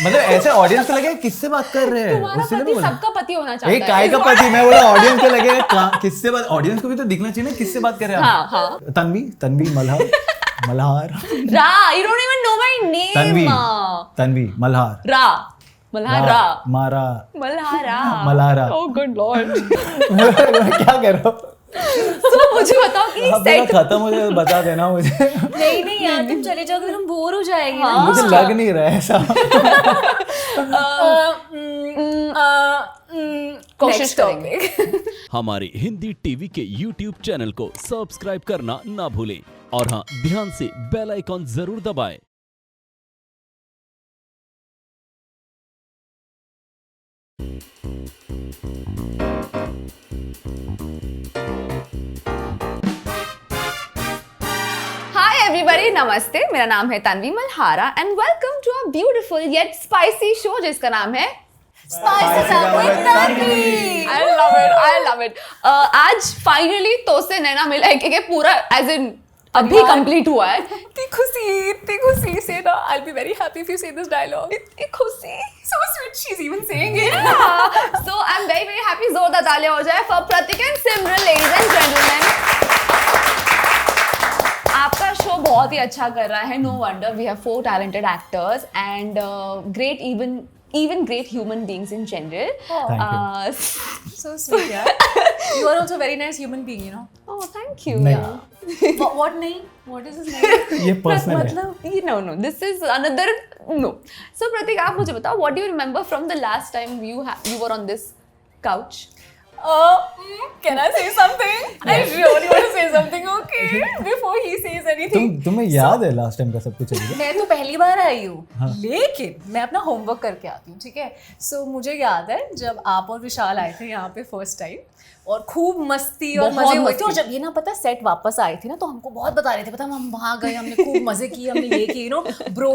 मतलब ऐसे ऑडियंस को लगे किससे बात कर रहे हैं, तुम्हारा उससे पति सबका पति होना चाहता है। एक काय का पति, मैं बोला ऑडियंस को लगे किससे बात, ऑडियंस को भी तो दिखना चाहिए ना किससे बात कर रहे हैं हाँ, आप। हाँ। तन्वी मल्हार रा, you don't even know my name. Tanvi Malhar रा, मल्हारा, मारा Malhara, Malhara. Oh good lord. क्या कर रहा हूँ, तो मुझे बताओ कि सेट खत्म हो जाए बता देना मुझे। नहीं यार, तुम चले जाओगे तो हम बोर हो जाएंगे ना। मुझे लग नहीं रहा है ऐसा। कोशिश करेंगे। हमारे हिंदी टीवी के YouTube चैनल को सब्सक्राइब करना ना भूलें और हाँ, ध्यान से बेल आइकॉन जरूर दबाएं। हाय एवरीबॉडी, नमस्ते। मेरा नाम है Tanvi Malhara and welcome to a beautiful yet spicy show जिसका नाम है Spices Up with Tanvi। I love it. आज फाइनली तो से नैना मिला है कि पूरा एज इन अभी कंप्लीट हुआ है। इतनी खुशी से ना, I'll be very happy if you say this dialogue. इतनी खुशी, so sweet, she's even saying it. So I'm very happy. जोरदार तालियां हो जाए for Prateek and Simran, ladies and gentlemen. आपका शो बहुत ही अच्छा कर रहा है. No wonder we have 4 talented actors and great even great human beings in general. Thank So sweet, yeah. You are also a very nice human being, you know. Oh, thank you. नहीं। Yeah. What name? What is his name? ये personal है। मतलब no, this is another no. So Pratik, आप मुझे बताओ, what do you remember from the last time you were on this couch? Can I say something? I really want to say something, okay? Before he says anything. तुम्हें याद है last time का सब कुछ अभी? मैं तो पहली बार आई हूँ, लेकिन मैं अपना होमवर्क करके आती हूँ, ठीक है? सो मुझे याद है जब आप और विशाल आए थे यहाँ पे फर्स्ट टाइम और खूब मस्ती और बहुत मजे हुए थे, और मस्ती। जब ये ना पता सेट वापस आए थे ना तो हमको बहुत बता रहे थे, पता हम वहाँ गए, हमने खूब मजे किए, हमने ये किए, you know, bro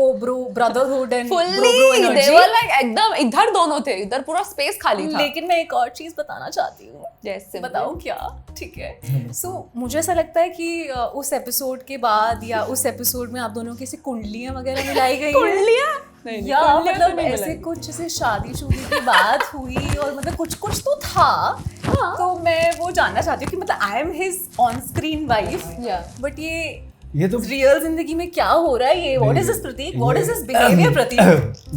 brotherhood and Fully, they were like एकदम इधर दोनों थे, इधर पूरा स्पेस खाली था. लेकिन मैं एक और चीज बताना चाहती हूँ। जैसे बताऊँ क्या? ठीक है। सो मुझे ऐसा लगता है कि उस एपिसोड के बाद या उस एपिसोड में आप दोनों की ऐसी कुंडलियाँ वगैरह मिलाई गई हैं। कुंडलियाँ? नहीं, या कुंडलियाँ तो मतलब नहीं ऐसे मिलाई। कुछ जैसे शादी की बात हुई और मतलब कुछ तो था। हाँ। तो मैं वो जानना चाहती हूँ कि मतलब I am his on screen wife, Yeah. But ये तो रियल जिंदगी में क्या हो रहा है? ये what is this Prateek? What is this behaviour Prateek?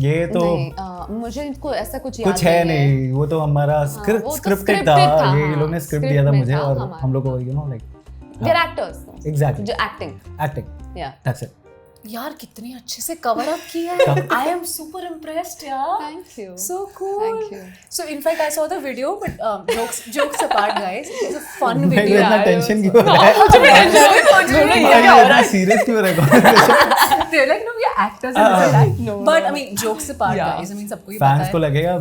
ये तो नहीं, मुझे इनको ऐसा कुछ याद कुछ है नहीं, वो तो हमारा वो तो स्क्रिप्टेड scripted था। था, ये हाँ, लोग ने स्क्रिप्ट script दिया था में मुझे था और हमारा। हम लोग को you know like They're actors. Exactly जो acting. Acting, Yeah. That's it. यार कितने अच्छे से कवर अप किया है। आई एम सुपर इम्प्रेस्ड यार। Thank you. So cool. Thank you. So in fact I saw the video, but jokes apart guys, it was a fun मेरे video. इतना Yeah, tension it क्यों हो रहा है? मुझे सीरियस क्यों हो रहा है? They're like, no, we are actors in this life. No, But no. I mean, jokes apart Yeah. guys, I mean सबको ही पता फैंस को है। लगेगा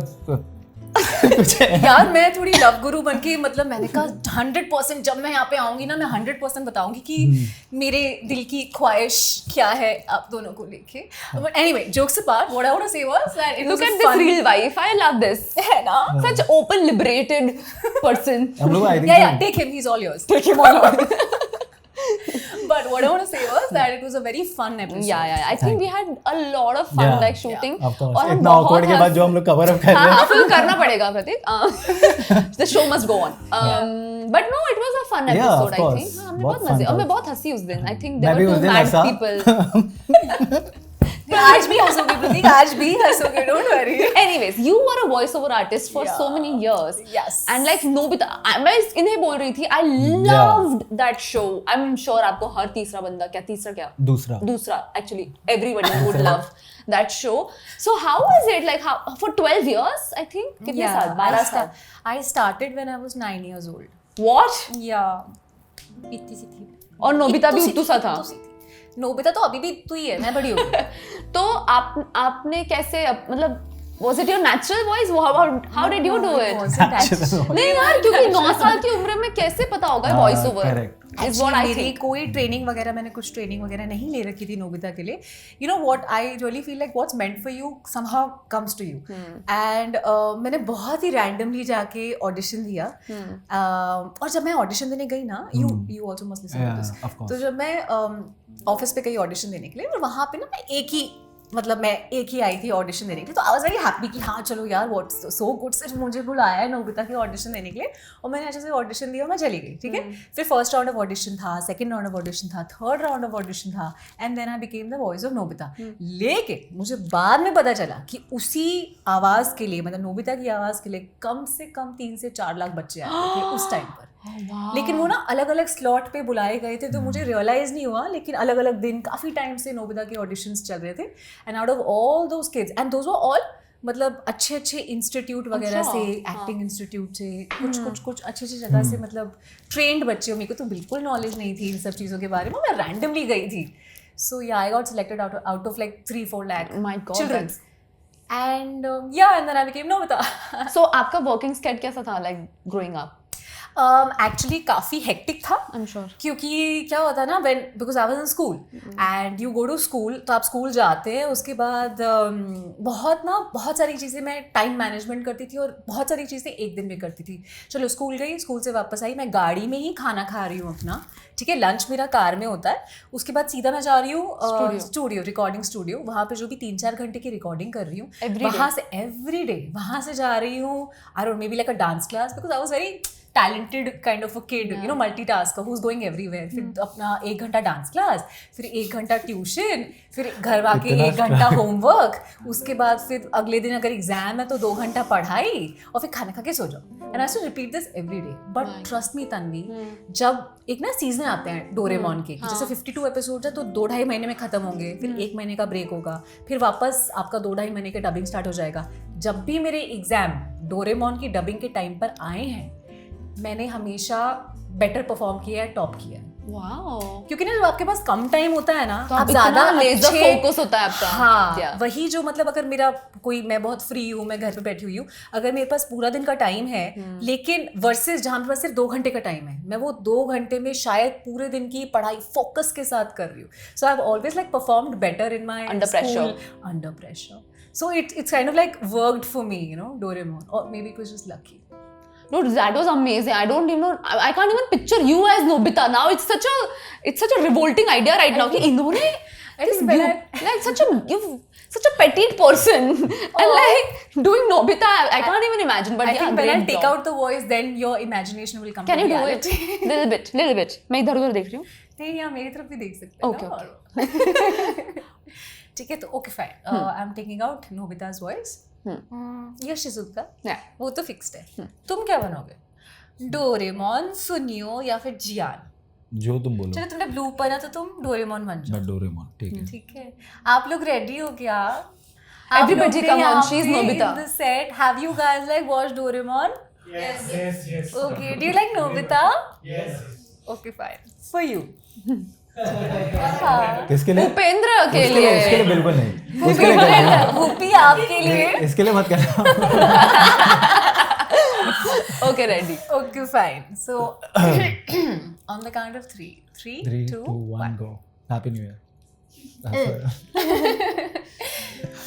कुछ है। यार मैं थोड़ी लव गुरु बन के, मतलब मैंने कहा 100% जब मैं यहाँ पे आऊंगी ना, मैं 100% बताऊंगी कि मेरे दिल की ख्वाहिश क्या है आप दोनों को लेके। But anyway, jokes apart, what I want to say was that it was Look a at this fun, real wife. I love this. है ना? Such open, liberated person. हम लोग आई Yeah, think take him, he's all yours. Take him on. But what I want to say was that it was a very fun episode. Yeah. I think we had a lot of fun like shooting. Of course और हम इतना बहुत awkward के बाद जो हम लोग cover up कर रहे हाँ, हैं। फिर करना पड़ेगा प्रतीक। The show must go on. But no, it was a fun Yeah, episode. of I course. think हमने बहुत बहुत मजे fun और था। मैं बहुत हंसी उस दिन. I think मैं there भी were उस 2 दिन mad हंसा। people. आज भी हंसोगे प्रतीक, आज भी हंसोगे, don't worry. Anyways, you were a voiceover artist for so many years. Yes. And like Nobita, मैं इन्हें बोल रही थी, I loved that show. I'm sure आपको हर तीसरा बंदा, क्या दूसरा actually everybody would love that show. So how is it like for 12 years I think? कितने साल? 12 साल. I started when I was 9 years old. What? Yeah. इतनी सी थी। और नोबिता भी उतू सा था. नोबिता तो अभी भी तू ही है, मैं बड़ी हो गई। तो आपने कैसे मतलब was it your natural voice? How did you do it? नहीं यार, क्योंकि 9 साल की उम्र में कैसे पता होगा voice over? correct. Is what I मेरी think. कोई ट्रेनिंग वगैरह, मैंने कुछ ट्रेनिंग वगैरह नहीं ले रखी थी नोबिता के लिए। You know what, I really feel like what's meant for you somehow comes to you. And मैंने बहुत ही रैंडमली जाके ऑडिशन दिया। और जब मैं ऑडिशन देने गई ना, you also must listen to this. तो जब मैं ऑफिस पे गई ऑडिशन देने के लिए, और वहाँ पे ना मैं एक ही मतलब मैं एक ही आई थी ऑडिशन देने के लिए, तो आई वाज वेरी हैप्पी कि हाँ चलो यार व्हाट्स सो गुड, सिर्फ मुझे बुलाया है नोबिता की ऑडिशन देने के लिए, और मैंने अच्छे से ऑडिशन दिया, मैं चली गई, ठीक है। फिर फर्स्ट राउंड ऑफ ऑडिशन था, सेकंड राउंड ऑफ ऑडिशन था, थर्ड राउंड ऑफ ऑडिशन था, and then I became the voice of Nobita. लेकिन मुझे बाद में पता चला कि उसी आवाज़ के लिए, मतलब नोबिता की आवाज़ के लिए कम से कम 3 से 4 लाख बच्चे आए थे उस टाइम पर। लेकिन वो ना अलग अलग स्लॉट पे बुलाए गए थे, तो मुझे रियलाइज नहीं हुआ, लेकिन अलग अलग दिन काफ़ी टाइम से नोबिता के ऑडिशंस चल रहे थे, and out of all those kids, and those were all मतलब अच्छे अच्छे इंस्टीट्यूट वगैरह से, एक्टिंग इंस्टीट्यूट से, कुछ अच्छी अच्छी जगह से, मतलब ट्रेंड बच्चे हो। मेरे को तो बिल्कुल नॉलेज नहीं थी इन सब चीज़ों के बारे में, मैं रैंडमली गई थी। So yeah I got selected out of like 3-4 lakh children, and and then I became Nobita. So आपका वर्किंग स्केड कैसा था, लाइक ग्रोइंग अप? एक्चुअली काफ़ी हेक्टिक था, I'm sure. क्योंकि क्या होता है ना, because I was in school and you go to school, तो आप स्कूल जाते हैं, उसके बाद बहुत सारी चीज़ें मैं टाइम मैनेजमेंट करती थी, और बहुत सारी चीज़ें एक दिन में करती थी। चलो स्कूल गई, स्कूल से वापस आई, मैं गाड़ी में ही खाना खा रही हूँ अपना, ठीक है, लंच मेरा कार में होता है, उसके बाद सीधा मैं जा रही हूँ स्टूडियो, रिकॉर्डिंग स्टूडियो, वहाँ पे जो भी 3-4 घंटे की रिकॉर्डिंग कर रही हूँ, वहाँ से एवरी डे वहाँ से जा रही हूँ, I don't, may be like a dance class, because I was very talented kind of a kid, you know, multitasker who's going everywhere. फिर अपना 1 घंटा डांस क्लास, फिर 1 घंटा ट्यूशन, फिर घर आके 1 घंटा होमवर्क, उसके बाद फिर अगले दिन अगर एग्जाम है तो 2 घंटा पढ़ाई, और फिर खाना खा के सो जाओ। And I to repeat this every day. But trust me Tanvi, जब एक ना सीजन आते हैं डोरेमोन के, जैसे 52 एपिसोड है तो 2-2.5 महीने में खत्म होंगे, फिर 1 महीने का ब्रेक होगा, फिर वापस आपका 2-2.5 महीने का डबिंग स्टार्ट हो जाएगा। जब भी मेरे एग्जाम डोरेमोन की डबिंग के टाइम पर आए हैं, मैंने हमेशा बेटर परफॉर्म किया है, टॉप किया है। वाओ, क्योंकि ना जब आपके पास कम टाइम होता है ना, तो आप ज्यादा लेजर फोकस होता है आपका। हाँ, वही जो मतलब अगर मेरा कोई, मैं बहुत फ्री हूँ, मैं घर पे बैठी हुई हूँ, अगर मेरे पास पूरा दिन का टाइम है, लेकिन वर्सेस जहाँ मेरे पास सिर्फ 2 घंटे का टाइम है, मैं वो 2 घंटे में शायद पूरे दिन की पढ़ाई फोकस के साथ कर रही हूँ। So I have always like performed better in my under pressure. So it's kind of like worked for me, you know, Doraemon, or maybe it was just lucky. No, that was amazing. I don't even know. I can't even picture you as Nobita now. It's such a revolting idea right now. कि इन्होंने like such a petite person and like doing Nobita. I can't even imagine. But I think when I take out the voice, then your imagination will come. Can you do it? Little bit. मैं इधर-उधर देख रही हूँ. नहीं, यहाँ मेरी तरफ भी देख सकते हो. Okay. ठीक है, तो okay fine, I am taking out Nobita's voice या शिजुका, वो तो फिक्स्ड है। तुम क्या बनोगे, डोरेमोन, सुनियो या फिर जियान? जो तुम बोलो। चलो तुमने ब्लू पहना तो तुम डोरेमोन बन जाओ। मैं डोरेमोन, ठीक है। ठीक है, आप लोग रेडी हो क्या? Everybody come on, she's Nobita. In the set, have you guys like watched Doraemon? Yes. Okay, do you like Nobita? Yes. Okay, fine. For you. किसके लिए? उपेंद्र के लिए। इसके लिए बिल्कुल नहीं। इसके लिए भूपी आपके लिए। इसके लिए मत करना। Okay, ready. Okay, fine. So on the count of 3, 3, 2, 1, go. Happy New Year.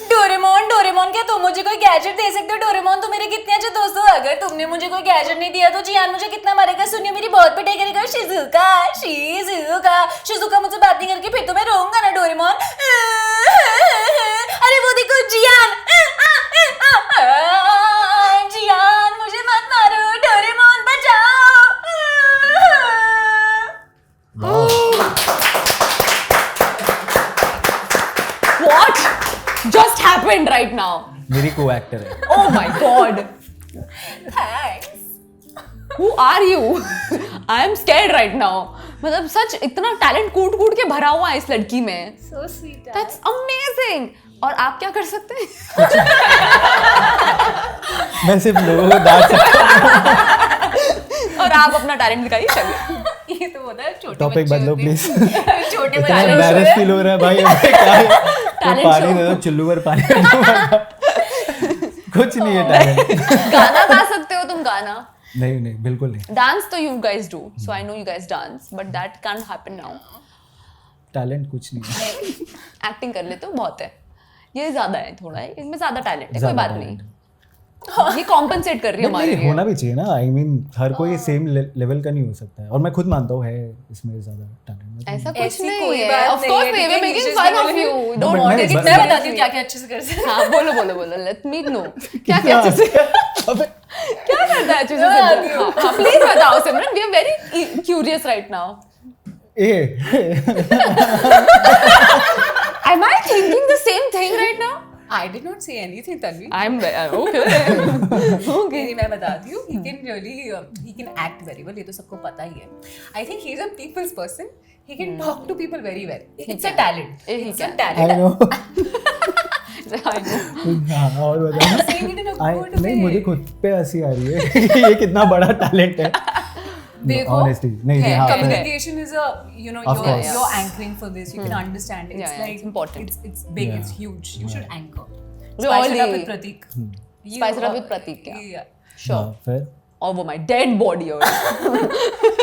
Doraemon क्या तुम मुझे कोई गैजेट दे सकते हो? डोरेमोन तो मेरे कितने अच्छे दोस्त हो, अगर तुमने मुझे कोई गैजेट नहीं दिया तो जियान मुझे कितना मारेगा। सुनियो मेरी बहुत पिटाई करेगा। शिजुका मुझसे बात नहीं करके फिर तो मैं रोऊंगा ना डोरेमोन। अरे वो देखो जियान, जियान मुझे मत मारो, डोरेमोन बचाओ। What just happened right now? मेरी को एक्टर है। Oh my God. Thanks. Who are you? I am scared right now. मतलब सच इतना टैलेंट कूट के भरा हुआ है इस लड़की में. So sweet. That's amazing. और आप क्या कर सकते हैं? मैं सिर्फ लोगों को डांट सकता हूँ। और आप अपना टैलेंट दिखाइए चलिए. ये तो होता है छोटे टॉपिक बदलो प्लीज। छोटे इतना एम्बैरेस फील हो रहा है भाई, अब क्या है? तो पानी दे दो, चुल्लू पर पानी दे दो। कुछ नहीं है टैलेंट। गाना गा सकते हो तुम, गाना? नहीं बिल्कुल नहीं। डांस तो you guys do, so I know you guys dance, but that can't happen now. Talent कुछ नहीं है। एक्टिंग कर लेते हो बहुत है, ये ज्यादा है थोड़ा है, इनमें ज्यादा टैलेंट है, कोई बात नहीं। ये कॉम्पनसेट कर रही है हमारे लिए। होना भी चाहिए ना, आई मीन हर कोई सेम लेवल का नहीं हो सकता है, और मैं खुद मानता हूँ है इसमें ज्यादा टैलेंट। ऐसा कुछ ऐसी नहीं कोई है, बात ऑफ नहीं कोर्स है, वी ठीक वर है, मेकिंग नीचे फन से ऑफ यू, but डोंट मैंने टेक इट मैं बताती हूँ क्या क्या अच्छे से कर सकते हैं। हाँ बोलो, लेट मी नो क्या क्या अच्छे से क्या करता है अच्छे से। हाँ प्लीज बताओ Simran, we are very curious right now. Am I thinking the same thing right now? I did not say anything, Tanvi. I'm okay. नहीं, मैं बताती हूँ, he can really he can act very well, ये तो सबको पता ही है. I think he is a people's person. He can talk to people very well. It's a talent. He It's a can. I talent. know. I know. हाँ, और बताओ। I'm saying it in a good नहीं, way. मुझे खुद पे हंसी आ रही है ये कितना बड़ा टैलेंट है। देखो, Honestly, नहीं, है, हाँ, communication is a, you know, Of course. you're anchoring for this. You can understand. It's Yeah, like it's important. It's big. Yeah. It's huge. You should anchor. We Spice it all up need- with Pratik. You Spice it up are- with Pratik, yeah. Yeah. Sure. हाँ, फिर Over my dead body. Or I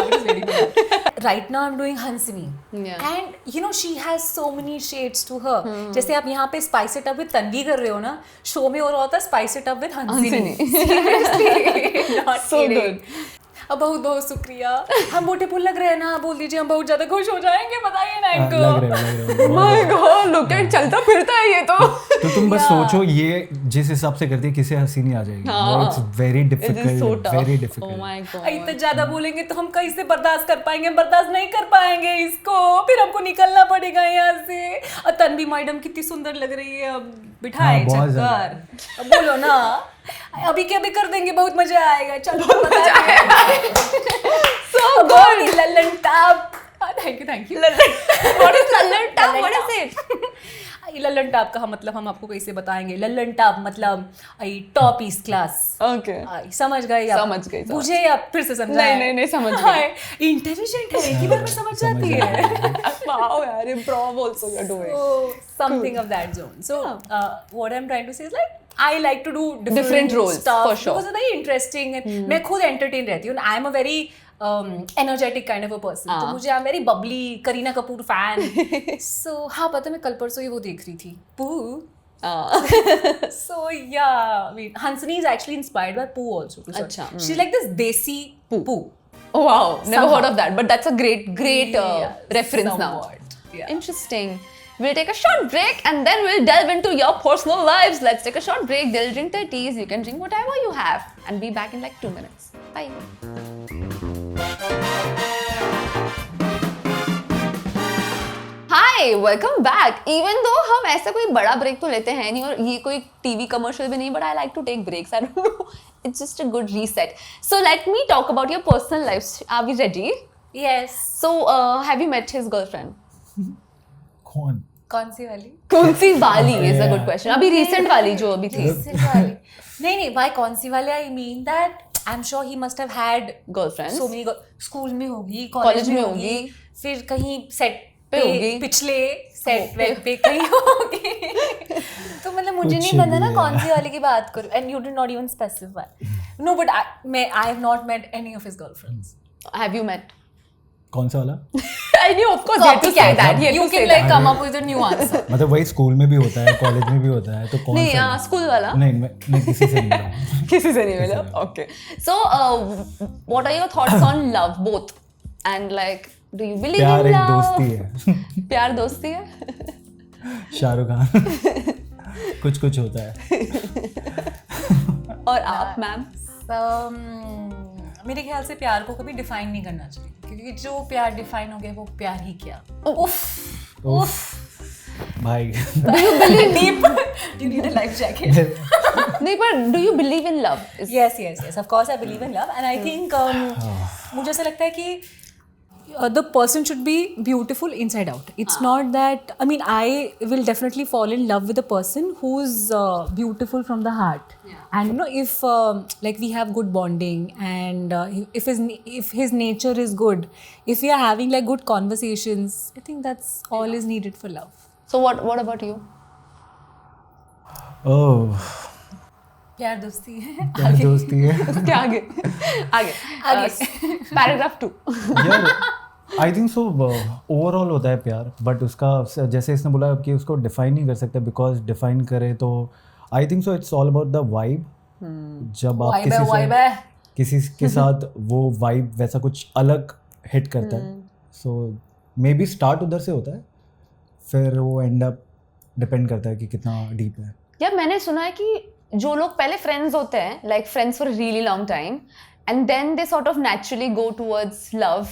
was very good. Right now I'm doing Hansini. Yeah. And you know she has so many shades to her. जैसे आप यहाँ पे Spice It Up with Tanvi कर रहे हो ना, शो में हो रहा होता है Spice It Up with Hansini. Seriously, not So kidding. good. अब बहुत बहुत शुक्रिया। हम ब्यूटीफुल लग रहे हैं ना, बोल दीजिए, हम बहुत ज्यादा खुश हो जाएंगे, बताइए ना इनको। लग रहे हो। My God, look at चलता फिरता है ये तो। तो तुम बस सोचो ये जिस हिसाब से करती है किसे हंसी नहीं आ जाएगी। हाँ। It's very It is so difficult, tough. Very Oh difficult. my God. इतना ज्यादा बोलेंगे तो हम कैसे बर्दाश्त कर पाएंगे? बर्दाश्त नहीं कर पाएंगे इसको, फिर हमको निकलना पड़ेगा यहाँ से। और तन्वी मैडम कितनी सुंदर लग रही है, अब बिठाए हाँ, बहुत चक्कर। अब बोलो ना, अभी के अभी कर देंगे, बहुत मजा आएगा। चलो So good. Lallan top. Thank you. What is Lallan top? What is it? Lallan top का मतलब हम आपको कैसे बताएंगे? लल्लन टाप मतलब टॉप ईस्ट क्लास। Okay. समझ गए आप? समझ गई। बुझे या फिर से समझाएं? नहीं, समझ गई। इंटेलिजेंट है, एक ही बार में समझ जाती है। Wow, यार, improv also you're doing. So something of that zone. So what I'm trying to say is like I like to do Different roles, stuff for sure. because it's very interesting. And मैं खुद entertain रहती हूँ. I'm a very energetic kind of a person. तो मुझे I'm very bubbly, Kareena Kapoor fan. So हाँ, पता है मैं कल परसों ही वो देख रही थी, Pooh. So yeah, I mean, Hansini is actually inspired by Pooh also. To some- अच्छा, She's like this desi Pooh. Oh wow, never Somehow. heard of that. But that's a great Yeah, reference somewhat, now. yeah. Interesting. We'll take a short break and then we'll delve into your personal lives. Let's take a short break. They'll drink their teas. You can drink whatever you have, and be back in like 2 minutes. Bye. Hi, welcome back. Even though हम ऐसा कोई बड़ा break तो लेते हैं नहीं, और ये कोई टीवी कमर्शियल भी नहीं, but I like to take breaks. I don't know. It's just a good reset. So let me talk about your personal lives. Are we ready? Yes. So have you met his girlfriend? कौन सी वाली? कौन सी वाली is a Yeah. good question. अभी recent वाली जो अभी थी. Recent वाली? नहीं, why कौन सी वाली? I mean that I'm sure he must have had Girlfriends. so many school में होगी, College कॉलेज में में होगी, होगी, फिर कहीं सेट पे पे होगी, पिछले सेट वेट पे कहीं होगी। तो मतलब मुझे नहीं पता ना कौन सी वाली की बात करूं, and you did not even specify. No, but I have not met any of his girlfriends. Have you met? कौन सा वाला? I knew, of course, you had to say that. You had You to say can like that. come up with a new answer. मतलब वही school में भी होता है, college में भी होता है, तो कौन नहीं, सा? स्कूल वाला. नहीं किसी से नहीं मिला। किसी से नहीं मिला. Okay. So what are your thoughts on love, both? And like, do you believe प्यार in एक love? दोस्ती है। प्यार दोस्ती है. शाहरुख खान कुछ होता है। और आप मैम? मेरे ख्याल से प्यार को कभी डिफाइन नहीं करना चाहिए, क्योंकि जो प्यार डिफाइन हो गया वो प्यार ही क्या। उफ भाई। Do you believe? Deep. You need a life jacket. नहीं, पर do you believe in love? Yes. Of course, I believe in love, and I think मुझे ऐसा लगता है कि the person should be beautiful inside out. It's not that, I mean, I will definitely fall in love with a person who's beautiful from the heart. And you know, if like we have good bonding, and if his nature is good, if we are having like good conversations, I think that's all is needed for love. So what about you? ओह, प्यार दोस्ती है। प्यार दोस्ती है। उसके आगे. Paragraph 2. यार आई think so overall होता है प्यार, बट उसका जैसे इसने बोला कि उसको डिफाइन नहीं कर सकते, बिकॉज डिफाइन करे तो आई think so it's all about the vibe जब आप वाइब है, वाइब है। किसी के साथ वो वाइब वैसा कुछ अलग हिट करता है, सो मे बी स्टार्ट उधर से होता है, फिर वो एंड अप डिपेंड करता है कि कितना डीप है। यार मैंने सुना है कि जो लोग पहले फ्रेंड्स होते हैं, like friends for really long time, and then they sort of naturally go towards love,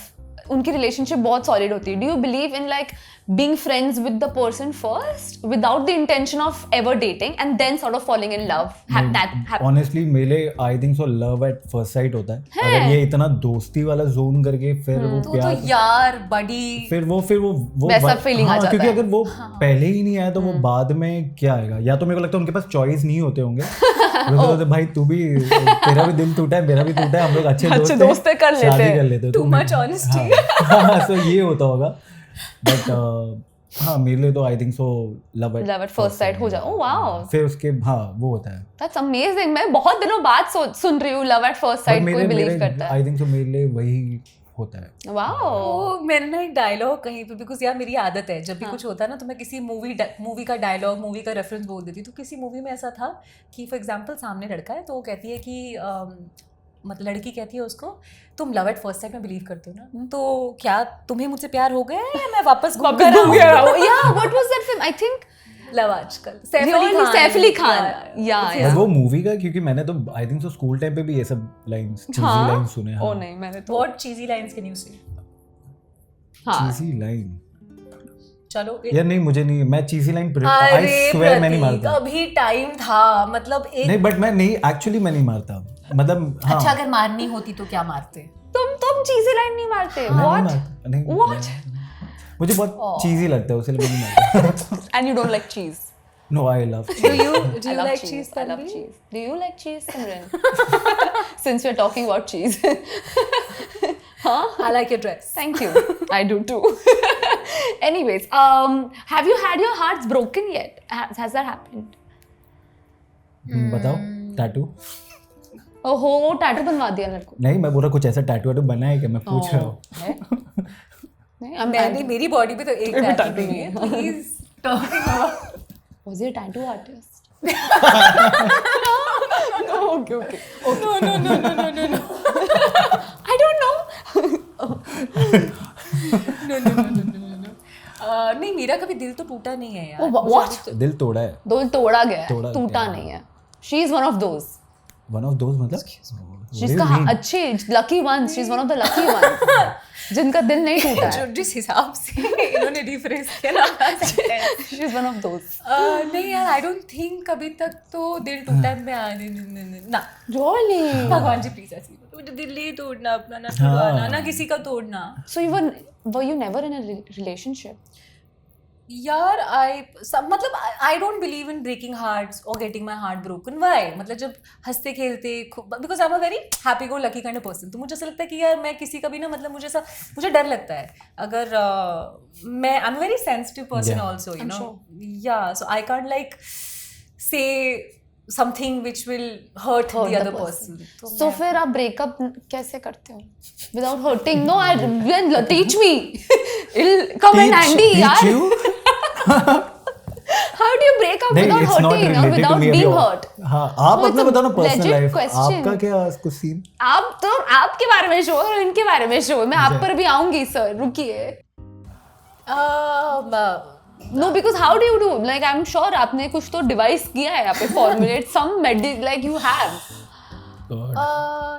उनकी रिलेशनशिप बहुत सॉलिड होती है। Do you believe in like being friends with the person first without the intention of ever dating and then sort of falling in love? Honestly मेरे I think so love at first sight होता है। अगर ये इतना दोस्ती वाला zone करके फिर वो प्यार, तो यार बड़ी फिर वो वैसा feeling आ जाता क्योंकि है। अगर वो पहले ही नहीं आया तो वो बाद में क्या आएगा? या तो मेरे को लगता है उनके पास चॉइस नहीं होते होंगे, तो भाई तू भी, तेरा भी दिल टूटा है, मेरा भी टूटा है, हम लोग अच्छे दोस्त हैं, कर शादी लेते कर लेते हैं। Too much honesty. सो ये होता होगा, बट हाँ मेरे लिए तो आई think so love at first site हो जाए। ओह वाओ, फिर उसके वो होता है। That's amazing. मैं बहुत दिनों बाद सुन रही हूँ लव एट फर्स्ट साइट कोई बिलीव करता है। आई थिंक सो मेरे लिए वही होता है। वाओ, मैंने ना एक डायलॉग कहीं पे, बिकॉज यार मेरी आदत है जब भी कुछ होता है ना तो मैं किसी मूवी का डायलॉग, मूवी का रेफरेंस बोल देती। तो किसी मूवी में ऐसा था कि फॉर एग्जांपल सामने लड़का है तो वो कहती है कि मतलब लड़की कहती है उसको, तुम लव एट फर्स्ट साइट में बिलीव करते हो ना, तो क्या तुम्हें मुझसे प्यार हो गया है या मैं वापस घूम कर या what was that film? I think love आजकल, सैफ अली खान। या वो मूवी का, क्योंकि मैंने तो आई थिंक सो स्कूल टाइम पे भी ये सब लाइंस, चीजी लाइंस सुने। ओ नहीं, मैंने तो व्हाट चीजी लाइंस कैन यू से? चीजी लाइन, चलो यार नहीं मुझे नहीं, मैं चीजी लाइन आई स्वेयर मैं नहीं मारता। अभी टाइम था, मतलब एक नहीं बट मैं नहीं, एक्चुअली मैं नहीं मारता, मतलब हाँ। अच्छा अगर मारनी होती तो क्या मारते? तुम चीजी लाइन नहीं मारते? व्हाट? मुझे बहुत चीजी लगता है उसके लिए मैं नहीं मारता। एंड यू डोंट लाइक चीज? No, I love cheese. Do you I love like cheese. cheese? I love Tanvi? cheese. Do you like cheese, Simran? Since we're talking about cheese. I like your dress. Thank you. I do too. Anyways, have you had your hearts broken yet? Has that happened? बताओ, tattoo? ओहो, tattoo बनवा दिया लड़को? नहीं, मैं बोल रहा कुछ ऐसा टैटू वैटू बना है क्या, मैं पूछ रहा हूँ। नहीं, मेरी बॉडी पे तो एक टैटू नहीं है। Please talking about. Was he a tattoo artist? No, okay. No. I don't know. No. नहीं, मेरा कभी दिल तो टूटा नहीं है यार। What? दिल तोड़ा है। दिल तोड़ा गया है, तोड़ा टूटा गया। नहीं है। She is one of those. One of those मतलब? जिसका अच्छे lucky ones. She's one of the lucky ones. जिनका दिल नहीं टूटा है। जिस हिसाब से इन्होंने रिफ्रेश किया ना, She's one of those. नहीं यार, आई डोंट थिंक अभी तक तो दिल टूटा है। मैं ना, Really? भगवान जी प्लीज ऐसी मुझे दिल नहीं तोड़ना अपना, ना तोड़ना, ना किसी का तोड़ना। So were you never in a relationship? यार मतलब I don't believe in breaking hearts और getting my heart broken. Why? मतलब जब हंसते खेलते, because I am a very happy go lucky kind of person, तो मुझे ऐसा लगता है कि यार मैं किसी का भी ना, मतलब मुझे डर लगता है अगर मैं I am very sensitive person also, you know, या सो आई कांट लाइक से something which will hurt the other person. So फिर आप ब्रेकअप कैसे करते हो without hurting? No, teach me. It'll come in handy, यार. How do you break up without hurting or without being hurt? हाँ, आप अपना बताओ ना पर्सनल लाइफ, आपका क्या कुछ सीन? आप तो आपके बारे में शो और इनके बारे में शो, मैं आप पर भी आऊंगी सर, रुकिए। No, because how do you do? Like I'm sure आपने कुछ तो डिवाइस किया है यहाँ पे, formulate some like you have.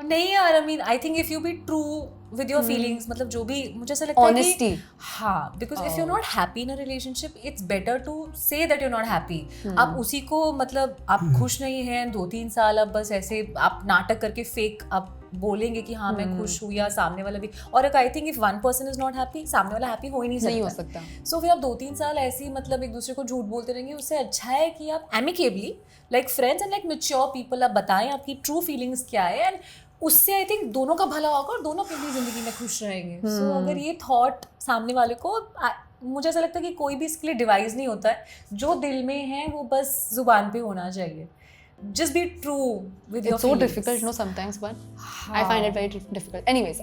नहीं यार, I mean I think if you be true with your feelings, मतलब जो भी मुझे ऐसा लगता है Honesty. कि हाँ, because if you're not happy in a relationship, it's better to say that you're not happy. आप उसी को, मतलब आप खुश नहीं हैं 2-3 साल, अब बस ऐसे आप नाटक करके फेक आप बोलेंगे कि हाँ मैं खुश हूँ, या सामने वाला भी, और I think if one person is not happy, सामने वाला हैप्पी हो ही नहीं हो सकता। सो फिर आप 2-3 साल ऐसे ही मतलब एक दूसरे को झूठ बोलते रहेंगे, उससे अच्छा है कि आप amicably like friends and like mature people आप बताएं आपकी ट्रू फीलिंग्स क्या है, एंड उससे आई थिंक दोनों का भला होगा और दोनों अपनी जिंदगी में खुश रहेंगे। सो अगर ये थॉट सामने वाले को, मुझे ऐसा लगता है कि कोई भी इसके लिए डिवाइस नहीं होता है, जो दिल में है वो बस जुबान पे होना चाहिए। Just be true with your feelings. It's so difficult, no, sometimes, but I find it very difficult. Anyways,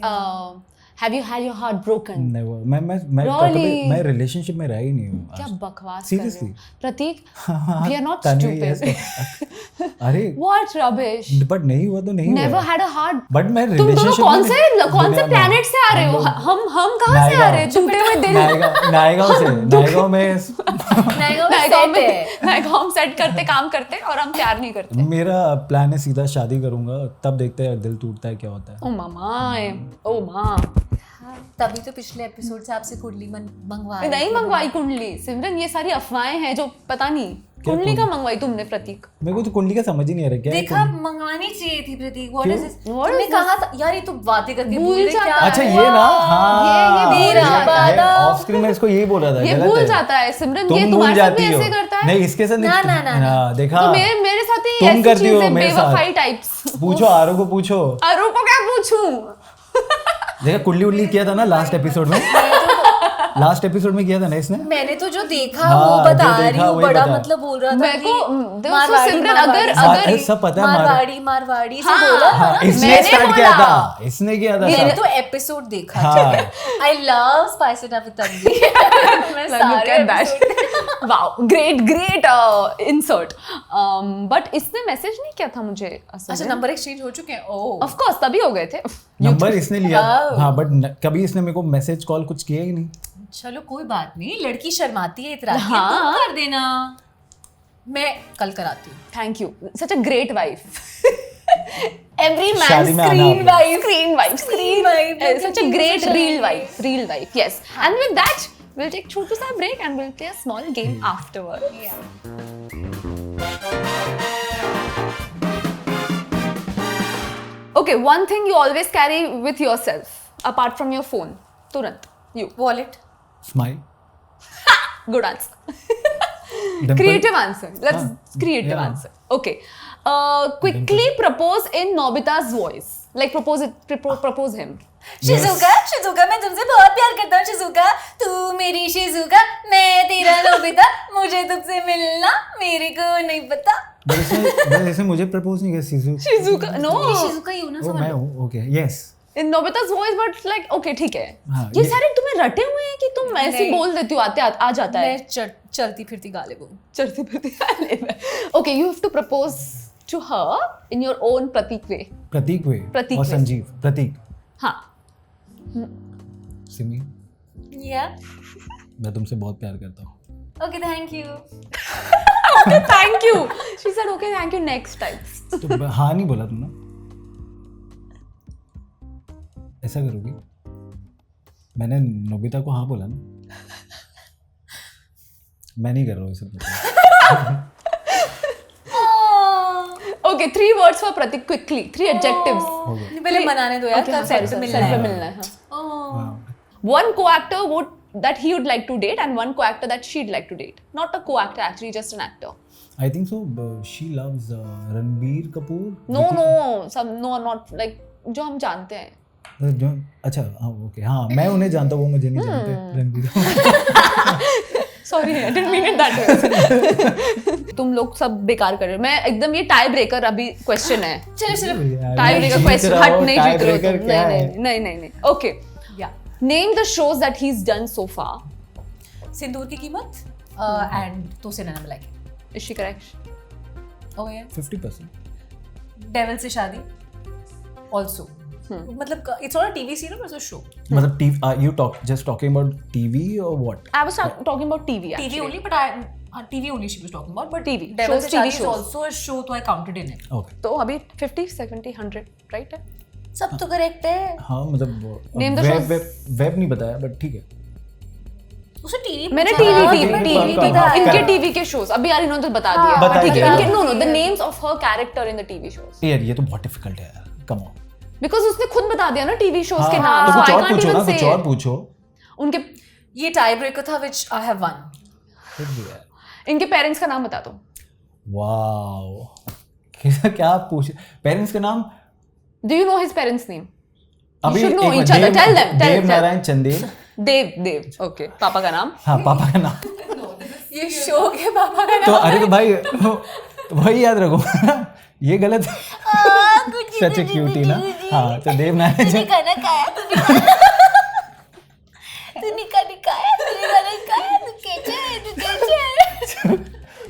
have you had your heart broken? Never. मैं रिलेशनशिप में रहा ही नहीं हूँ। क्या बकवास Seriously? कर रहे हो? प्रतीक, we are not stupid. अरे What rubbish? बट नहीं हुआ तो नहीं Never हुआ had a heart. बट मैं तुम दोनों relationship कौन में से दुनिया में- प्लेनेट से आ रहे हो? हम कहाँ से आ रहे हैं? टूटे हुए दिल। नायगांव से नायगांव में नायगांव हम सेट करते काम करते और हम प्यार नहीं करते। मेरा प्लान है सीधा शादी करूंगा, तब देखते हैं दिल टूटता है क्या होता है। ओ मामा, ओ माँ, तभी तो पिछले एपिसोड से आपसे कुंडली मंगवा नहीं मंगवाई कुंडली सिमरन, ये सारी अफवाहें हैं जो पता नहीं। कुंडली का मंगवाई तुमने प्रतीक? मेरे को तो कुंडली का समझ ही नहीं आ रहा क्या है देखा, मंगवानी चाहिए थी Prateek. What is this? What तुमने is कहा था यार, ये तो बातें करके भूल भूल गए जाता क्या? है। अच्छा ये ना, हाँ मेरा वादा। ऑफ स्क्रीन में इसको यही बोल रहा था, ये गलत भूल है। जाता है सिमरन, तुम ये भूल तुम्हारे साथ जाती भी हो। ऐसे करता है? नहीं इसके साथ ना, ना, ना, ना। हाँ, देखा तो मेरे साथ ही तुम ऐसी करती हो चीजें, मेरे साथ। बेवफाई टाइप्स। पूछो आरू को पूछो। अरू को क्या पूछूं? देखा कुंडली उल्ली किया था ना लास्ट एपिसोड में, लास्ट एपिसोड में किया था ना इसने। मैंने तो जो देखा हाँ, वो जो बता रही देखा हूँ, वही बड़ा बता। मतलब बोल रहा था मेरे कि को देखो मारवाड़ी, सिमरन, मारवाड़ी, अगर सब पता है मारवाड़ी से हाँ, बोला था ना। इसने मैंने स्टार्ट किया बोला। था, इसने किया था मैंने सब। तो एपिसोड देखा। हाँ। I love spice it up with Tanvi. मैं सारे episode- wow, great insert. But इसने मैसेज नहीं किया था मुझे असल अच्छा, में। नंबर एक्सचेंज हो चुके हैं? ओह, ऑफ कोर्स तभी हो गए थे। नंबर इसने लिया Oh. हाँ, बट कभी इसने मेरे को मैसेज कॉल कुछ किया ही नहीं। चलो कोई बात नहीं, लड़की शर्माती है, इतराती है, हाँ। तुम कर देना, मैं कल कराती हूँ। Thank you, such a great wife. Every man शादी में आना screen आपने। wife, screen wife, Screen wife, such a looking great so real shiny. wife, real wife. Yes. And with that, we'll take छोटू सा break and we'll play a small game afterward. Okay, one thing you always carry with yourself apart from your phone. तुरंत. You. Wallet. Smile. Good answer. Creative answer. Let's creative yeah. answer. Okay. Quickly propose in Nobita's voice. Like propose him. Shizuka, मैं तुमसे बहुत प्यार करता हूँ Shizuka, तू मेरी Shizuka, मैं तेरा नोबिता, मुझे तुझसे मिलना मेरे को नहीं पता। वैसे मुझे प्रपोज नहीं किया सीजू। Shizuka, no. शिजुका ही हो ना, ओ समझ मैं लो। हूँ, okay yes. In Nobita's voice, but like okay, ठीक है. हाँ, ये ये- सारे तुम्हें रटे हुए हैं कि तुम ऐसे ही नहीं। बोल देती हो, आ जाता है. मैं चलती फिरती गालिब हूँ। चलती फिरती. Okay, you have to propose to her in your own Pratik way. प्रतीक वे प्रतीक और वे। संजीव प्रतीक हाँ. सिमी, या मैं तुमसे बहुत प्यार करता हूँ। Okay, thank you. Okay, thank you. She said okay, thank you next time. तो हाँ नहीं बोला तुमने, ऐसा करोगी? मैंने नोबिता को हाँ बोला ना, मैं नहीं कर रहा हूँ इसे। Okay, 3 words for Pratik quickly. 3 adjectives. हो गया। पहले मनाने दो यार, Okay, कब हाँ, सेट sorry, पे sorry, मिलना set पे है? मिलना है. हाँ. हाँ, One co-actor that he would like to date and one co-actor that she'd like to date. Not a co-actor actually, just an actor. I think so. She loves Ranbir Kapoor. No, not like जो हम जानते हैं. जो अच्छा हाँ okay हाँ मैं उन्हें जानता हूँ, वो मुझे नहीं जानते Ranbir. Sorry, I didn't mean it that way. तुम लोग सब बेकार कर रहे हो. मैं एकदम ये टाई ब्रेकर अभी क्वेश्चन है. चलो टाई ब्रेकर क्वेश्चन हट नहीं जीत रहे हो breaker तुम. क्या है? नहीं. Okay. या Name the shows that he's done so far. सिंदूर की कीमत एंड तो से नैना मिलाके। Is she correct? ओह या 50%। डेविल से शादी आल्सो, मतलब it's not a TV serial but a show. मतलब you talking about TV or what? I was talking about TV actually. TV only, but TV only she was talking about, but TV Devil shows, Se TV Shadi is shows. also a show, so I counted in it. Okay. तो अभी 50, 70, 100 right है? सब तो correct है। हाँ मतलब Name the shows. Web नहीं बताया बट ठीक है। उसे टीवी मैंने टीवी इनके correct. टीवी के shows अभी यार इन्होंने तो बता दिया. बता ही ठीक है, दिया। इनके no the names of her character in the TV shows. यार ये तो बहुत डिफिकल्ट है यार, कम ऑन। Because उसने खुद बता दिया ना टीवी शोज के नाम. तो So कुछ I और can't पूछो even ना, say कुछ और पूछो। उनके ये टाई ब्रेकर था व्हिच आई हैव वन। फिर भी यार इनके पेरेंट्स का नाम बता दो. वाओ क्या पूछ, पेरेंट्स का नाम Do you know his parents' name? You अभी should know एक each other. Tell them. देव Tell. नारायण चंदेल। देव. Okay. पापा का नाम. हाँ पापा का नाम। ये शो के पापा का तो अरे तो भाई वही याद रखो ना, ये गलत है। सच ए क्यूटी ना। हाँ तो देव नारायण तूने खाना खाया, तूने खाना खाया, तू कैसे है, तू कैसे है?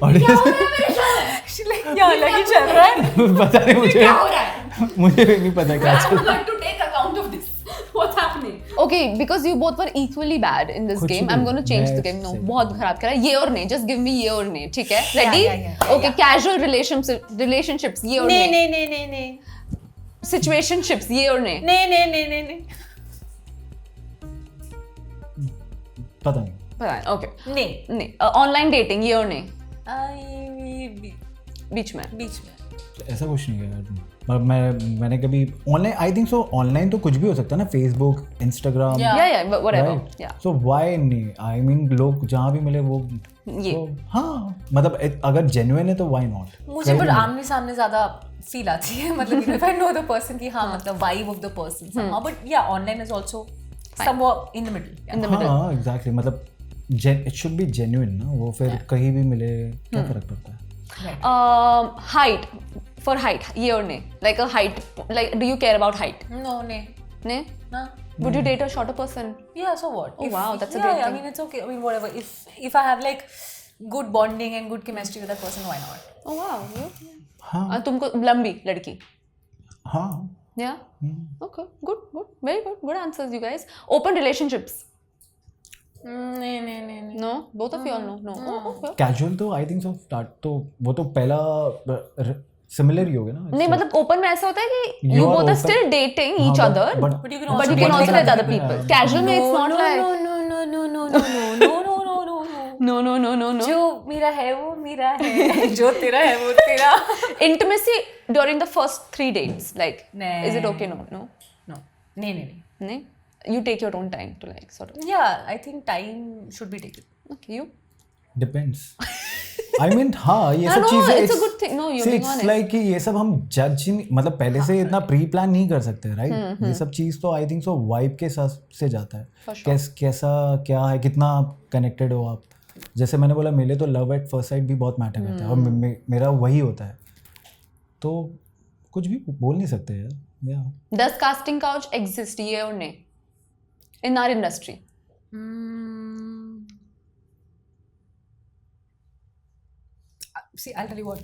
She's like, ये अलग ही चल रहा है. पता नहीं मुझे, क्या हो रहा है? मुझे भी नहीं पता क्या I चल would like to take account of this. What's happening? Okay, because you both were equally bad in this कुछ game, भी I'm going to change मैं the game. No, सही बहुत खराब करा. ये और नहीं. Just give me ये और नहीं. ठीक है? Ready? yeah. Okay, casual relationships. ये और नहीं. नहीं. Situationships. ये और नहीं. नहीं. पता नहीं. पता नहीं. Okay. नहीं. Online dating. ये और नहीं. बीच में. ऐसा कुछ नहीं है यार. मतलब मैंने कभी ऑनलाइन, आई थिंक सो ऑनलाइन तो कुछ भी हो सकता है ना, Facebook, Instagram, Yeah, whatever. Yeah. So why नहीं, आई मीन लोग जहाँ भी मिले वो ये. तो हाँ, मतलब अगर जेन्युइन है तो व्हाई नॉट. मुझे बट आमने सामने ज्यादा फील आती है, मतलब if I know the person कि हाँ मतलब vibe of the person somehow, but yeah online is also somewhat in the middle. हाँ एग्जैक्टली, मतलब इट शुड बी जेन्युइन ना, वो फिर कहीं भी मिले क्या फर्क पड़ता है. Height. For height, ये और नहीं. Like a height. Like, do you care about height? No. Ne? No. Would you date a shorter person? Yeah, so what? Oh, wow, that's a yeah, great yeah, thing. I mean, it's okay. I mean, whatever. If I have like good bonding and good chemistry with that person, why not? Oh wow. हाँ. तुमको लंबी लड़की. हाँ. Yeah. Okay. Good. Very good. Good answers, you guys. Open relationships. नहीं. No. Both of you all no. Oh, okay. Casual तो आई think so start तो वो तो पहला सिमिलर ही हो गया ना. नहीं मतलब ओपन में ऐसा होता है कि you You are both are open. still dating each other, but you can but also you can date also like date other other people. people. Casual में it's not like no. जो मेरा है वो मेरा है, जो तेरा है वो तेरा. Intimacy during the first 3 dates, like, Nah. is it okay? No. नहीं. You take your own time to like sort of. Yeah, I think time should be taken. Okay, you. Depends. I mean हाँ, ये सब no, चीजें it's a good thing. No, you're being honest. Like कि ये सब हम जज मतलब पहले से इतना प्री प्लान नहीं कर सकते, राइट. ये सब चीज तो आई थिंक सो वाइब के साथ से जाता है. For sure. कैसा क्या है, कितना कनेक्टेड हो आप. जैसे मैंने बोला मेरे तो लव एट फर्स्ट साइट भी बहुत मैटर करता है, और मेरा वही होता है, तो कुछ भी बोल नहीं सकते यार. Does casting couch exist? ये और नहीं. In our industry. See, I'll tell you what.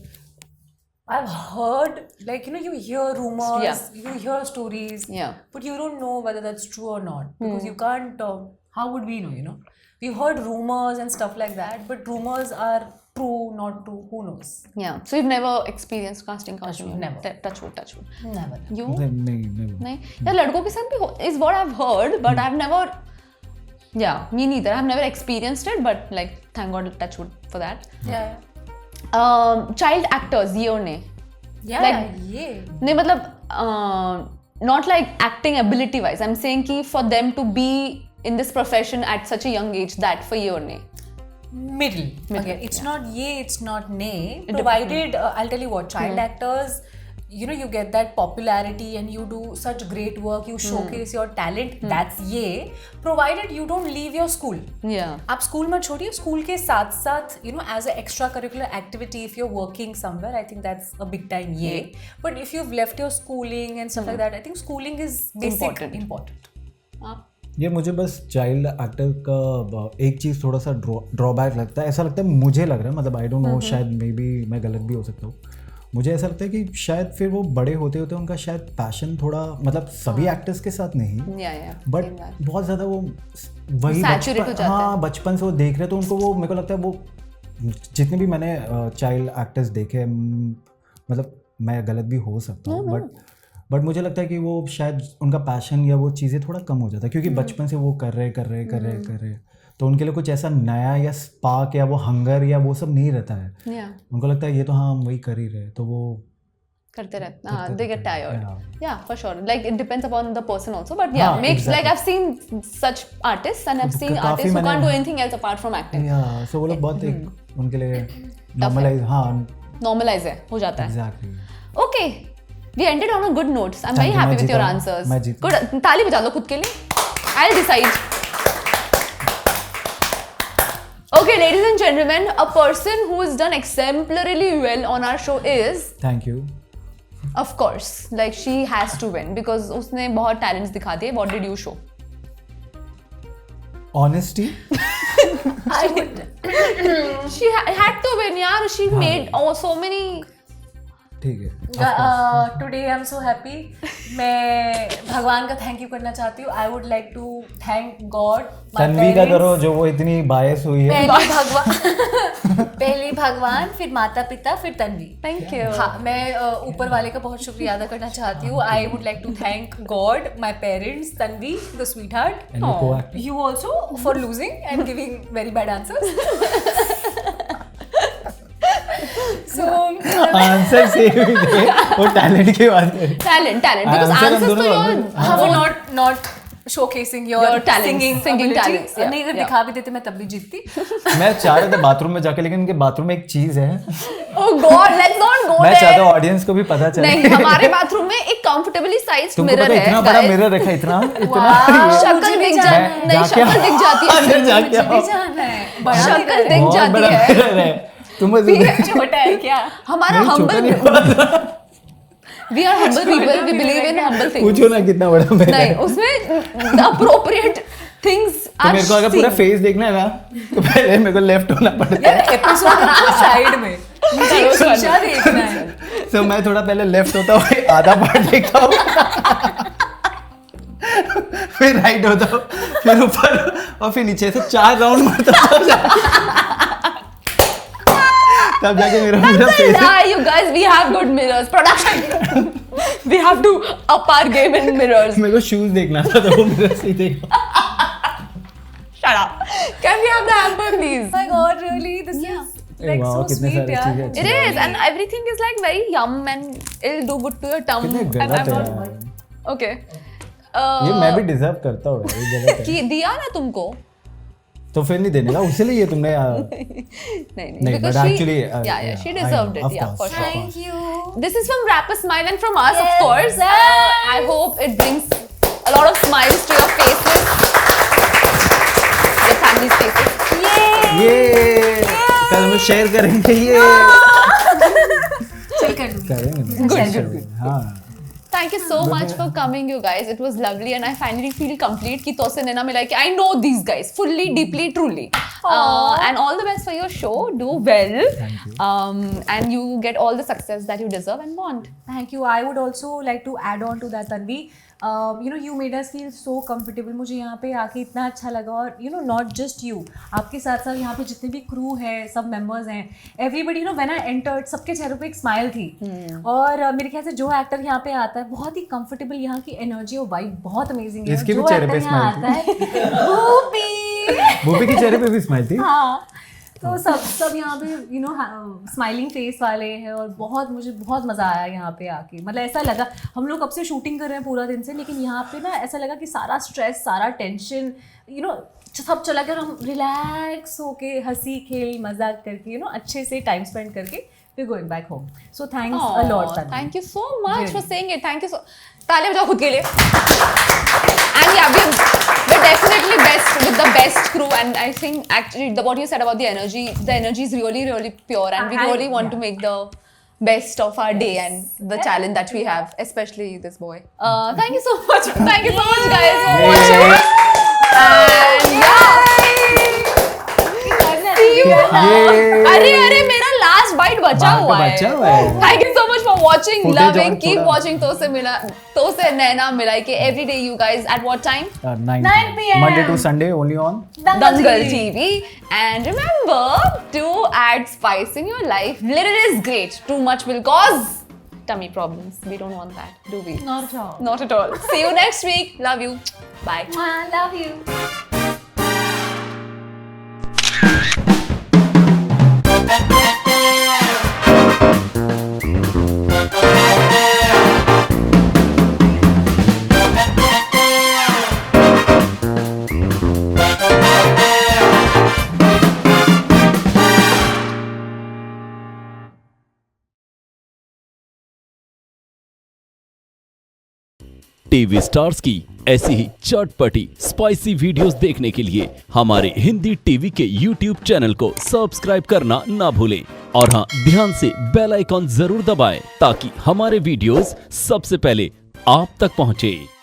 I've heard, like, you hear rumors, Yeah. you hear stories, Yeah. but you don't know whether that's true or not, because you can't. How would we know? We've heard rumors and stuff like that, but rumors are true, not true. Who knows? Yeah. So you've never experienced casting couch? Never. Touch wood. Never. You? नहीं. यार लड़कों के साथ भी is what I've heard, but I've never. Yeah, me neither. I've never experienced it, but like, thank God, touch wood for that. Yeah. Child actors, ये और नहीं. Yeah. Like- yeah. नहीं मतलब not like acting ability wise. I'm saying कि for them to be in this profession at such a young age, that for ये और नहीं. Middle. Again, it's not yay, it's not nay. Provided, I'll tell you what, child actors, you get that popularity and you do such great work, you showcase your talent, that's yay. Provided you don't leave your school. Yeah. आप school मत छोड़िए, school के साथ साथ as a extra curricular activity, if you're working somewhere, I think that's a big time yay. But if you've left your schooling and stuff like that, I think schooling is basic important. ये मुझे बस child actor का एक चीज़ थोड़ा सा drawback लगता है, ऐसा लगता है, मुझे लग रहा है, मतलब आई डोंट नो, शायद मे बी मैं गलत भी हो सकता हूँ. मुझे ऐसा लगता है कि शायद फिर वो बड़े होते होते उनका शायद पैशन थोड़ा, मतलब सभी एक्टर्स के साथ नहीं, बट बहुत ज़्यादा वो वही बचपन से वो देख रहे, तो उनको वो, मेरे को लगता है वो जितने भी मैंने चाइल्ड एक्टर्स देखे, मतलब मैं गलत भी हो सकता हूँ, बट मुझे लगता है कि वो शायद उनका पैशन या वो चीज़ें थोड़ा कम हो जाता है, क्योंकि बचपन से वो कर रहे, तो उनके लिए कुछ ऐसा नया या स्पार्क या वो हंगर या वो सब नहीं रहता है. उनको लगता है ये तो हाँ हम वही कर ही रहे, तो वो करते रहते हैं. They get tired. Yeah, for sure. Like it depends upon the person also, but yeah, makes like I've seen such artists and I've seen artists who can't do anything else apart from acting. Yeah, so वो लोग बहुत एक उनके लिए normalize है, हो जाता है. Exactly. Okay, we ended on a good note. I'm very happy with your answers. Good. ताली बजा लो खुद के लिए. I'll decide. Okay, ladies and gentlemen, a person who has done exemplarily well on our show is. Thank you. Of course, like she has to win because उसने बहुत talents दिखा दिए. What did you show? Honesty. I would. She had to win, yaar. She made so many. ठीक है. Today I'm so happy. मैं भगवान का thank you करना चाहती हूँ. I would like to thank God. Tanvi का करो जो वो इतनी बायस हुई है. पहले भगवान, फिर माता पिता, फिर तन्वी. Thank you. हाँ, मैं ऊपर वाले का बहुत शुक्रिया अदा करना चाहती हूँ. I would like to thank God, my parents, Tanvi, the sweetheart. And your co-actor. You also for losing and giving very bad answers. So answer same ही थे. वो टैलेंट की बात है. Talent. Because Answer हम answers दोनों to हाँ. वो not showcasing your talents, singing ability. talents, yeah, नहीं, अगर yeah. दिखा भी देते मैं तब भी जीतती. मैं चाह रहा था बाथरूम में जाके, लेकिन इनके बाथरूम में एक चीज है. Oh God, let's not go मैं there. चाहता हूँ ऑडियंस को भी पता चले. नहीं, हमारे बाथरूम में एक कंफर्टेबली साइज्ड तुमको मिरर पता है. इतना बड़ा guys. मिरर रखा, इतना शक्ल मुझे दिख भी जा जाना है. नहीं, शक्ल दिख जाती है. अंदर जाके मुझे भी आओ. जाना है. बड़ा शक्ल मिरर दिख बहुत जाती बड़ा है. मिरर है. तुम छोटा है क्या? हमारा नहीं, छोटा नहीं humble. हुआ. We are humble people. We believe in humble things. पूछो ना कितना बड़ा मिरर नहीं, है. उसमें the appropriate things तो are मेरे को अगर पूरा seen. फेस देखना है ना, तो पहले मेरे को लेफ्ट होना पड़ता है. एपिसोड साइड में मुझे एक शीशा देखना है. तो मैं थोड़ा पहले लेफ्ट होता हूँ, आधा पार्ट देखता हूँ, फिर राइट होता हूँ, फिर ऊपर और फिर नीचे से 4 राउंड मारता हूँ. तब जाके मेरा face. You guys, we have good mirrors. Production. We have to up our game in mirrors. मेरे को शूज देखना था, तो वो मिरर से ही देखा. Shut up. Can we have the hamper, please? My God, really? This is like wow, so कितने sweet, सारे यार. चीजें It is, and everything is like very yum and it'll do good to your tongue. कितने And गलत I'm है not- यार. Okay. ये मैं भी डिजर्व करता हूँ यार, ये गलत है. कि दिया ना तुमको? तो फिर नहीं देने का, उसलिए ये तुमने नहीं, नहीं, because but she, actually, yeah, she I deserved know, it, of yeah, course, for sure. Thank you. This is from Rapper Smile and from us, of Yes, course. yes. I hope it brings a lot of smiles to your faces, your family's faces. ये कल हम share करेंगे ये. चल कर दूंगी. करेंगे. हाँ. Thank you so much for coming, you guys. It was lovely, and I finally feel complete. कि तो से नैना मिला कि I know these guys fully, deeply, truly. And all the best for your show. Do well. Thank you. And you get all the success that you deserve and want. Thank you. I would also like to add on to that, Tanvi. You made us feel so comfortable. मुझे यहाँ पे आके इतना अच्छा लगा. और not just you, आपके साथ साथ यहाँ पे जितने भी क्रू हैं, सब मेंबर्स हैं, everybody, when I entered, सबके चेहरों पे एक स्माइल थी. और मेरे ख्याल से जो एक्टर यहाँ पे आता है बहुत ही कंफर्टेबल, यहाँ की एनर्जी और वाइब बहुत अमेजिंग है. इसके भी जो चेहरे पे actor यहाँ smile आता है, भूपी. भूपी के चेहरे पे भी स्माइल थी. हाँ, तो सब यहाँ पे स्माइलिंग फेस वाले हैं. और मुझे बहुत मज़ा आया यहाँ पे आके. मतलब ऐसा लगा हम लोग कब से शूटिंग कर रहे हैं पूरा दिन से, लेकिन यहाँ पे ना ऐसा लगा कि सारा स्ट्रेस, सारा टेंशन सब चला गया. और हम रिलैक्स होके हंसी खेल मजाक करके अच्छे से टाइम स्पेंड करके we're going back home. So thanks a lot, Tanvi. Thank you so much Really. for saying it. Thank you so. ताले बजाओ खुद के लिए. And yeah, we're definitely best with the best crew. And I think actually what you said about the energy is really, really pure. And we really want to make the best of our day and the challenge that we have, especially this boy. Thank you so much. Thank you so much, guys, for watching. And yeah. See you now. अरे मेरा last bite बचा हुआ है. Thank you so much for watching, Footage loving, और keep थोड़ा- watching. तो से नैना मिलाई के every day, you guys, at what time? 9 PM. Monday to Sunday only on Dangal TV. And remember to add spice in your life. Little is great. Too much will cause tummy problems. We don't want that, do we? Not at all. Not at all. See you next week. Love you. Bye. Love you. TV stars की ऐसी ही चटपटी spicy videos देखने के लिए हमारे Hindi TV के YouTube channel को subscribe करना ना भूलें और हाँ, ध्यान से बेल आइकॉन जरूर दबाएं ताकि हमारे वीडियोस सबसे पहले आप तक पहुंचे.